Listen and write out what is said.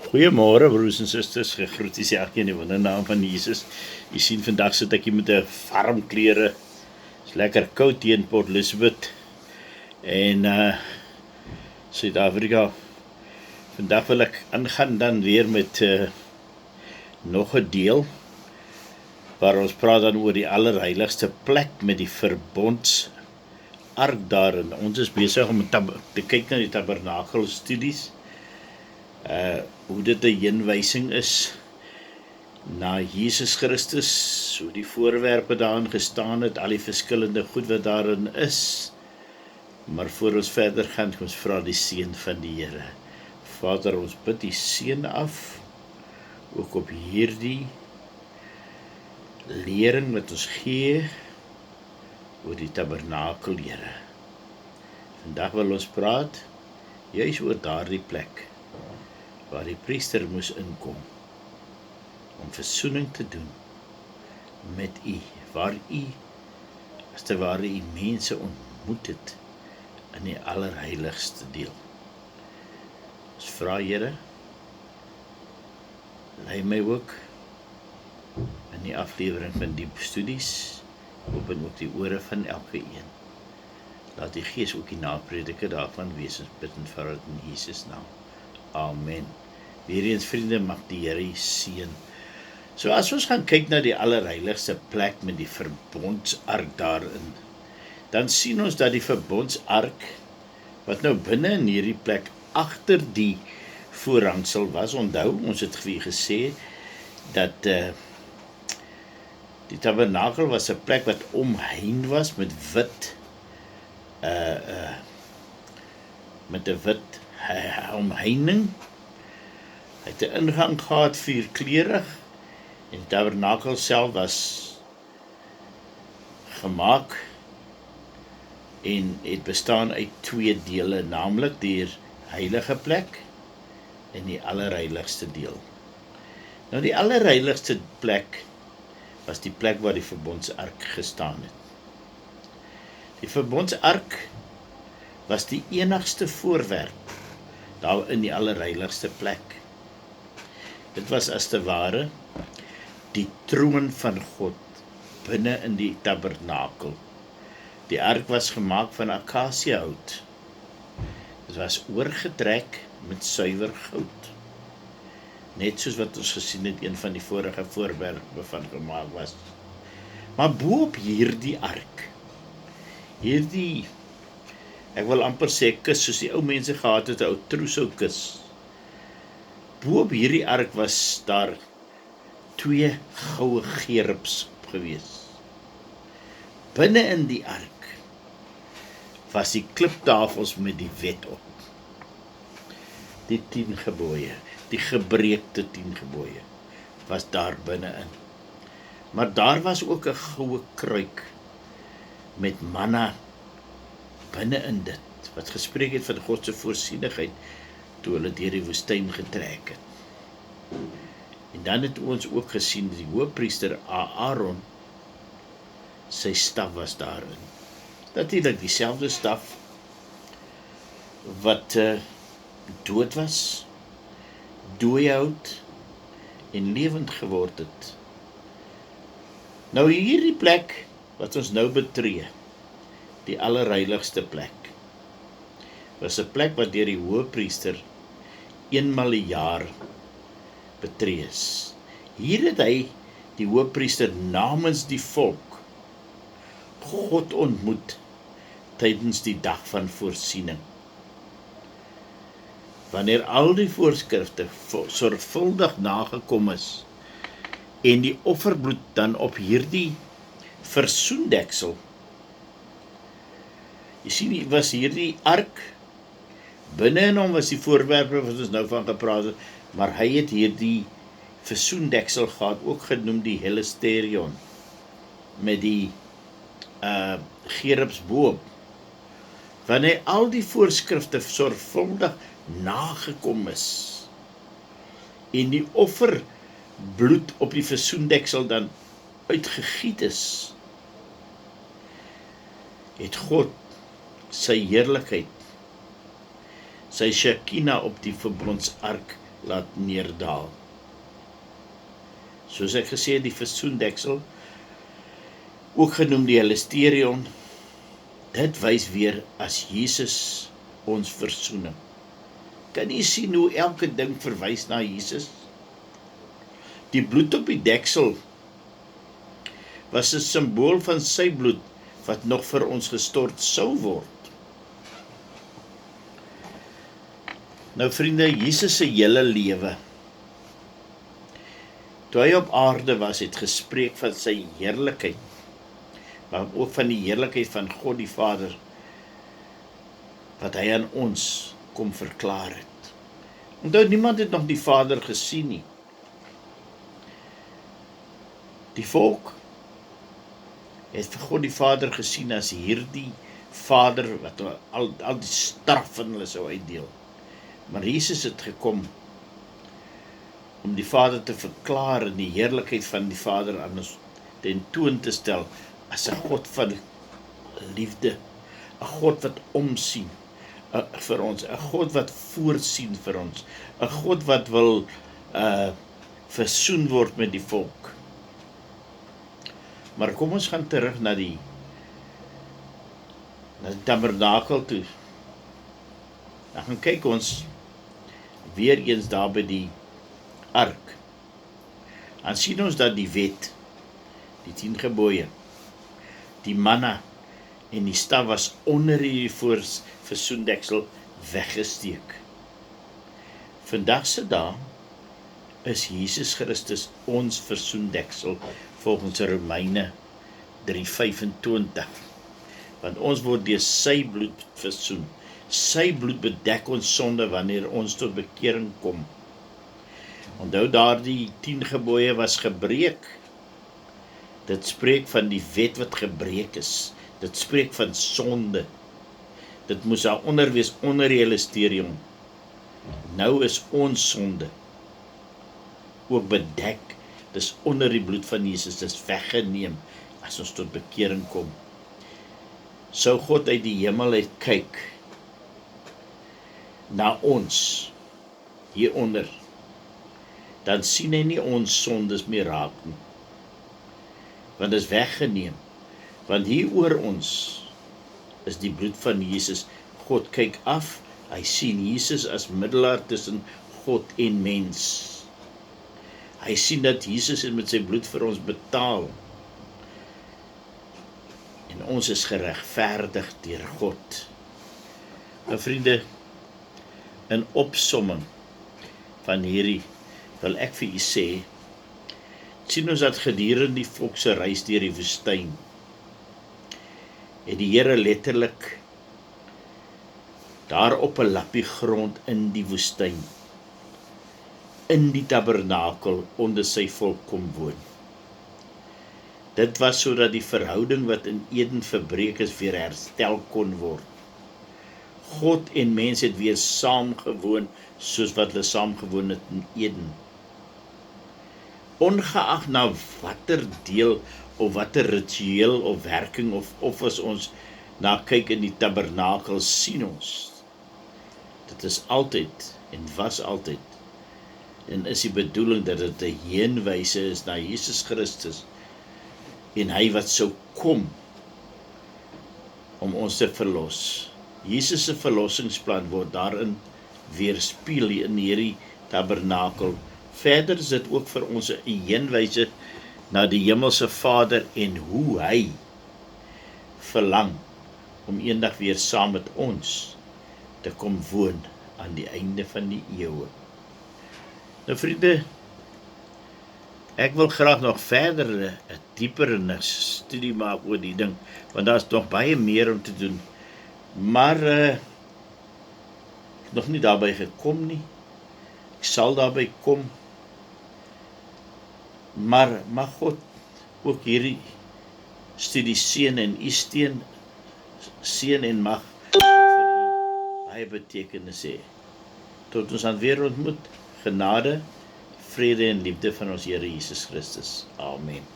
Goeiemôre broers en susters, gegroet is elkeen in die naam van Jesus. Jy sien vandag sit ek hier met 'n warm klere. Is lekker koud hier in Port Elizabeth en Suid-Afrika. Vandag wil ek aangaan dan weer met nog 'n deel waar ons praat dan oor die allerheiligste plek met die verbondsark daarin. Ons is besig om te kyk na die Tabernakel studies. Hoe dit 'n heenwysing is na Jesus Christus, hoe die voorwerpe daarin gestaan het, al die verskillende goed wat daarin is. Maar voor ons verder gaan, ons vra die seën van die Here. Vader, ons bid die seën af, ook op hierdie lering wat ons gee oor die Tabernakel, Here. Vandag wil ons praat juis oor daardie plek waar die priester moes inkom om versoening te doen met U, waar U as te ware U mense ontmoet het in die allerheiligste deel. Ons vra, Here, lei my ook in die aflewering van die studies, open ook die ore van elke een. Laat die Gees ook die naprediker daarvan wees, ons bid en vra dit in Jesus naam. Amen. Weereens vriende, mag die Here seën. So as ons gaan kyk na die allerheiligste plek met die verbondsark daarin, dan sien ons dat die verbondsark, wat nou binne in hierdie plek agter die voorhangsel was, onthou, ons het vir gesê dat die tabernakel was 'n plek wat omheind was met wit met 'n wit omheining. Hy het 'n ingang gehad, vierkleurig, en die tabernakel self was gemaak en het bestaan uit twee dele, naamlik die heilige plek en die allerheiligste deel. Nou die allerheiligste plek was die plek waar die verbondsark gestaan het. Die verbondsark was die enigste voorwerp daar in die allerheiligste plek. Dit was as te ware die troon van God binne in die tabernakel. Die ark was gemaak van akasiëhout. Dit was oorgetrek met suiwer goud. Net soos wat ons gesien het, een van die vorige voorwerpe van gemaak was. Maar bo op hierdie ark, ek wil amper sê kus, soos die ou mense gehad het, 'n ou trousseau kus. Bo op hierdie ark was daar twee goue gerubs gewees. Binne in die ark was die kliptafels met die wet op. Die 10 gebooie, die gebreekte 10 gebooie, was daar binne-in. Maar daar was ook 'n goue kruik met manna binne-in dit, wat gespreek het van God se voorsienigheid toe hulle deur die woestyn getrek het. En dan het ons ook gesien, die hoëpriester Aaron, sy staf was daarin. Natuurlik dieselfde staf wat dood was, dooihout en lewend geword het. Nou hierdie plek wat ons nou betree, die allerheiligste plek, was 'n plek wat deur die hoëpriester eenmal 'n jaar betree is. Hier het hy, die hoëpriester, namens die volk God ontmoet tydens die dag van voorsiening. Wanneer al die voorskrifte sorgvuldig nagekom is en die offerbloed dan op hierdie versoendeksel, jy sien, was hierdie ark, binne in hom was die voorwerpe wat ons nou van gepraat het, maar hy het hierdie versoendeksel gehad, ook genoem die helesterion, met die gerubs boop. Wanneer al die voorskrifte sorgvuldig nagekom is en die offerbloed op die versoendeksel dan uitgegiet is, het God sy heerlikheid, sy Shekinah op die verbondsark laat neerdaal. Soos ek gesê, die versoendeksel, ook genoem die Helisterion, dit wys weer as Jesus ons versoening. Kan jy sien hoe elke ding verwys na Jesus? Die bloed op die deksel was 'n simbool van sy bloed wat nog vir ons gestort sou word. Nou vriende, Jesus se hele lewe, toe hy op aarde was, het gespreek van sy heerlikheid, maar ook van die heerlikheid van God die Vader, wat hy aan ons kom verklaar het. Onthou, niemand het nog die Vader gesien nie. Die volk het vir God die Vader gesien as hierdie Vader wat al die straf in hulle sou uitdeel. Maar Jesus het gekom om die Vader te verklaar en die heerlikheid van die Vader aan ons ten toon te stel as 'n God van liefde, 'n God wat omsien vir ons, 'n God wat voorsien vir ons, 'n God wat wil versoen word met die volk. Maar kom ons gaan terug na die Tabernakel toe. Dan gaan kyk ons weer eens daar by die ark. Dan sien ons dat die wet, die 10 gebooie, die manna en die staf was onder die versoendeksel weggesteek. Vandag se dag is Jesus Christus ons versoendeksel volgens Romeine 3:25. Want ons word deur sy bloed versoen. Sy bloed bedek ons sonde wanneer ons tot bekering kom. Onthou, daardie 10 gebooie was gebreek. Dit spreek van die wet wat gebreek is. Dit spreek van sonde. Dit moes daaronder wees, onder die Helisterion. Nou is ons sonde ook bedek. Dis onder die bloed van Jesus, dis weggeneem as ons tot bekering kom. Sou God uit die hemel uit kyk na ons hieronder, dan sien hy nie ons sondes meer raak nie. Want dit is weggeneem. Want hier oor ons is die bloed van Jesus. God kyk af, hy sien Jesus as middelaar tussen God en mens. Hy sien dat Jesus het met sy bloed vir ons betaal. En ons is geregverdig deur God. Nou vriende, in opsomming van hierdie wil ek vir u sê, sien ons dat gedurende die volk se reis deur die woestyn, het die Here letterlik daar op 'n lappie grond in die woestyn, in die tabernakel onder sy volk kom woon. Dit was sodat die verhouding wat in Eden verbreek is weer herstel kon word. God en mens het weer saam gewoon soos wat hulle saam gewoon het in Eden. Ongeag na watter deel of watter ritueel of werking of as ons na kyk in die tabernakel, sien ons. Dit is altyd en was altyd en is die bedoeling dat dit 'n heenwyse is na Jesus Christus en hy wat sou kom om ons te verlos. Jesus se verlossingsplan word daarin weerspieël in hierdie tabernakel. Verder is dit ook vir ons 'n heenwyse na die hemelse Vader en hoe hy verlang om eendag weer saam met ons te kom woon aan die einde van die eeue. Nou vriende, ek wil graag nog verder 'n dieper studie maak oor die ding, want daar is nog baie meer om te doen. Maar ek het nog nie daarby gekom nie. Ek sal daarby kom. Maar mag God ook hierdie studie seën en u seën en mag vir u baie betekenis hê. Tot ons dan weer ontmoet, genade, vrede en liefde van ons Here Jesus Christus. Amen.